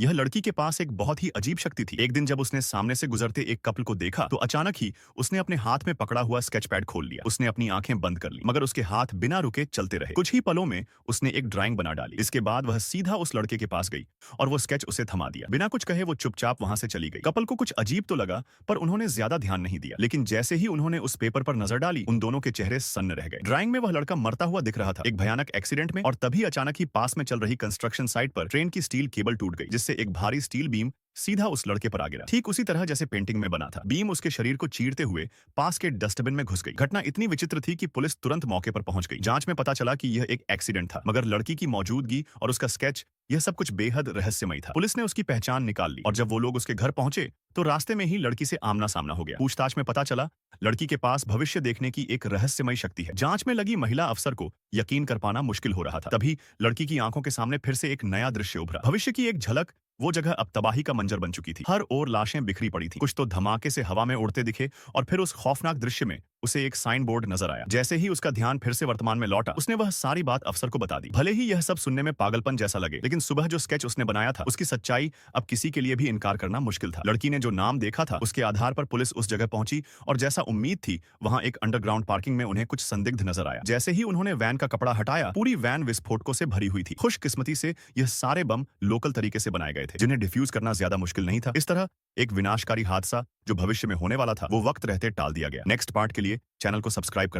यह लड़की के पास एक बहुत ही अजीब शक्ति थी। एक दिन जब उसने सामने से गुजरते एक कपल को देखा तो अचानक ही उसने अपने हाथ में पकड़ा हुआ स्केच पैड खोल लिया। उसने अपनी आंखें बंद कर ली, मगर उसके हाथ बिना रुके चलते रहे। कुछ ही पलों में उसने एक ड्राइंग बना डाली। इसके बाद वह सीधा उस लड़के के पास गई और वो स्केच उसे थमा दिया। बिना कुछ कहे वो चुपचाप वहां से चली गई। कपल को कुछ अजीब तो लगा, पर उन्होंने ज्यादा ध्यान नहीं दिया। लेकिन जैसे ही उन्होंने उस पेपर पर नजर डाली, उन दोनों के चेहरे सन्न रह गए। ड्राइंग में वह लड़का मरता हुआ दिख रहा था, एक भयानक एक्सीडेंट में। और तभी अचानक ही पास में चल रही कंस्ट्रक्शन साइट पर ट्रेन की स्टील केबल टूट गई, जिससे एक भारी स्टील बीम सीधा उस लड़के पर आ गिरा, ठीक उसी तरह जैसे पेंटिंग में बना था। बीम उसके शरीर को चीरते हुए पास के डस्टबिन में घुस गई। घटना इतनी विचित्र थी कि पुलिस तुरंत मौके पर पहुंच गई। जांच में पता चला कि यह एक एक्सीडेंट था, मगर लड़की की मौजूदगी और उसका स्केच, यह सब कुछ बेहद रहस्यमय था। पुलिस ने उसकी पहचान निकाल ली और जब वो लोग उसके घर पहुंचे तो रास्ते में ही लड़की से आमना सामना हो गया। पूछताछ में पता चला लड़की के पास भविष्य देखने की एक रहस्यमय शक्ति है। जांच में लगी महिला अफसर को यकीन कर पाना मुश्किल हो रहा था। तभी लड़की की आंखों के सामने फिर से एक नया दृश्य उभरा। भविष्य की एक झलक। वो जगह अब तबाही का मंजर बन चुकी थी। हर ओर लाशें बिखरी पड़ी थी। कुछ तो धमाके से हवा में उड़ते दिखे और फिर उस खौफनाक दृश्य में उसे एक साइन बोर्ड नजर आया। जैसे ही उसका ध्यान फिर से वर्तमान में लौटा, उसने वह सारी बात अफसर को बता दी। भले ही यह सब सुनने में पागलपन जैसा लगे, लेकिन सुबह जो स्केच उसने बनाया था उसकी सच्चाई अब किसी के लिए भी इनकार करना मुश्किल था। लड़की ने जो नाम देखा था उसके आधार पर पुलिस उस जगह पहुंची और जैसा उम्मीद थी, वहां एक अंडरग्राउंड पार्किंग में उन्हें कुछ संदिग्ध नजर आया। जैसे ही उन्होंने वैन का कपड़ा हटाया, पूरी वैन विस्फोटकों से भरी हुई थी। खुशकिस्मती से यह सारे बम लोकल तरीके से बनाए गए थे, जिन्हें डिफ्यूज करना ज्यादा मुश्किल नहीं था। इस तरह एक विनाशकारी हादसा जो भविष्य में होने वाला था, वो वक्त रहते टाल दिया गया। नेक्स्ट पार्ट के लिए चैनल को सब्सक्राइब करना